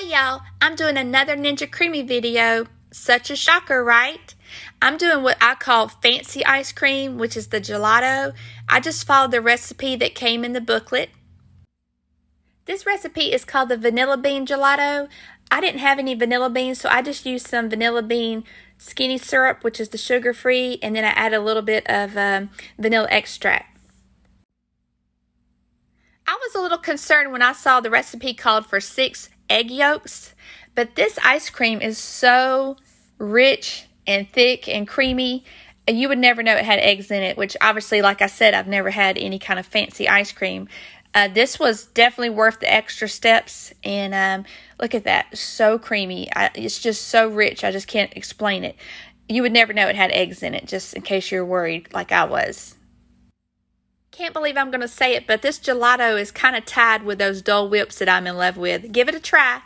Hey y'all, I'm doing another Ninja Creamy video. Such a shocker, right? I'm doing what I call fancy ice cream, which is the gelato. I just followed the recipe that came in the booklet. This recipe is called the vanilla bean gelato. I didn't have any vanilla beans, so I just used some vanilla bean skinny syrup, which is the sugar-free, and then I add a little bit of vanilla extract. I was a little concerned when I saw the recipe called for 6 egg yolks, but this ice cream is so rich and thick and creamy, you would never know it had eggs in it, which obviously, like I said, I've never had any kind of fancy ice cream. This was definitely worth the extra steps, and look at that, so creamy. It's just so rich, I just can't explain it. You would never know it had eggs in it, just in case you're worried like I was. Can't believe I'm going to say it, but this gelato is kind of tied with those Dole Whips that I'm in love with. Give it a try.